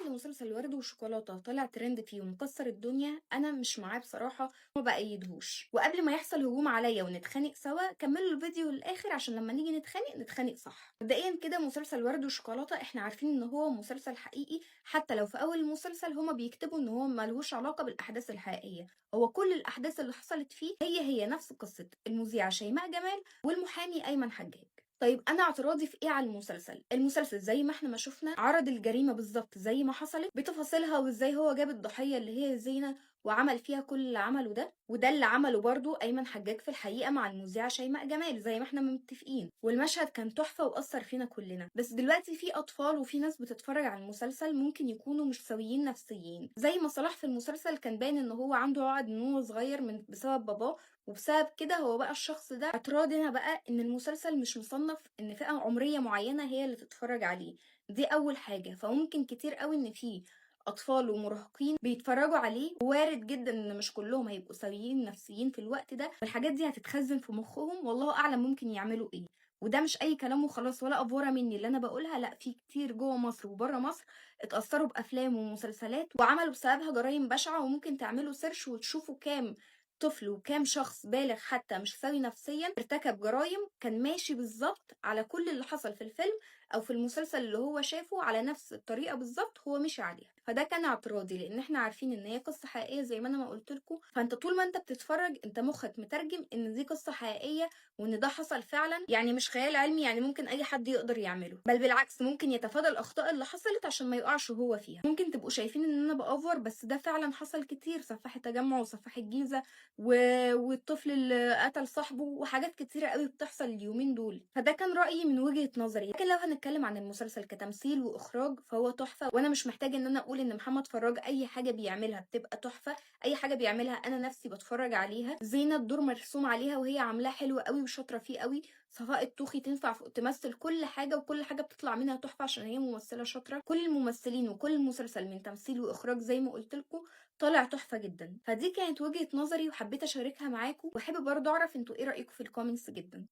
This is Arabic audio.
بعد مسلسل ورد وشوكولاتة طلع ترند فيه ومكسر الدنيا، انا مش معاه بصراحة وما بأيدهوش. وقبل ما يحصل هجوم عليا ونتخانق سوا، كملوا الفيديو للاخر عشان لما نيجي نتخانق صح. مبدئيا كده مسلسل ورد وشوكولاتة احنا عارفين ان هو مسلسل حقيقي، حتى لو في اول المسلسل هما بيكتبوا ان هو ملهوش علاقة بالاحداث الحقيقية. هو كل الاحداث اللي حصلت فيه هي نفس قصة المذيعة شيماء جمال والمحامي ايمن حجاج. طيب انا اعتراضي في ايه على المسلسل زي ما احنا ما شفنا عرض الجريمه بالظبط زي ما حصلت بتفاصيلها، وازاي هو جاب الضحيه اللي هي زينه وعمل فيها كل اللي عمله ده، وده اللي عمله برضو ايمن حجاج في الحقيقه مع المذيعه شيماء جمال زي ما احنا متفقين. والمشهد كان تحفه واثر فينا كلنا. بس دلوقتي في اطفال وفي ناس بتتفرج على المسلسل ممكن يكونوا مش سويين نفسيين، زي ما صلاح في المسلسل كان باين ان هو عنده عقد من هو صغير بسبب باباه، وبسبب كده هو بقى الشخص ده. اعتراضي هنا بقى ان المسلسل مش مصنف ان فئة عمرية معينة هي اللي تتفرج عليه، دي اول حاجة. فممكن كتير قوي ان في اطفال ومراهقين بيتفرجوا عليه، وارد جدا ان مش كلهم هيبقوا سويين نفسيين في الوقت ده، والحاجات دي هتتخزن في مخهم والله اعلم ممكن يعملوا ايه. وده مش اي كلام وخلاص ولا افوره مني اللي انا بقولها، لا، في كتير جوه مصر وبره مصر اتأثروا بافلام ومسلسلات وعملوا بسببها جرائم بشعة، وممكن تعملوا سيرش وتشوفوا كام طفل وكام شخص بالغ حتى مش سوي نفسيا ارتكب جرائم كان ماشي بالظبط على كل اللي حصل في الفيلم او في المسلسل اللي هو شافه على نفس الطريقه بالظبط هو مشي عليها. فده كان اعتراضي، لان احنا عارفين ان هي قصه حقيقيه زي ما انا ما قلت لكم. فانت طول ما انت بتتفرج انت مخك مترجم ان دي قصه حقيقيه وان ده حصل فعلا، يعني مش خيال علمي، يعني ممكن اي حد يقدر يعمله، بل بالعكس ممكن يتفادى الاخطاء اللي حصلت عشان ما يقعش هو فيها. ممكن تبقوا شايفين ان انا بافور، بس ده فعلا حصل كتير، سفاح التجمع وسفاح الجيزه والطفل اللي قتل صاحبه وحاجات كتيرة قوي بتحصل اليومين دول. فده كان رأيي من وجهة نظري. لكن لو هنتكلم عن المسلسل كتمثيل وإخراج فهو تحفة، وأنا مش محتاجة إن أنا أقول إن محمد فراج أي حاجة بيعملها بتبقى تحفة. أي حاجة بيعملها أنا نفسي بتفرج عليها. زينة الدور مرسوم عليها وهي عاملاه حلو قوي وشاطرة فيه قوي. صفاء الطوخي تنفع تمثل كل حاجة، وكل حاجة بتطلع منها تحفة عشان هي ممثلة شاطرة. كل الممثلين وكل المسلسل من تمثيل وإخراج زي ما قلت لكم طالع تحفة جدا. فدي كانت وجهة نظري وحبيت اشاركها معاكم، وحابب برضه اعرف انتوا ايه رأيكم في الكومنتس جدا.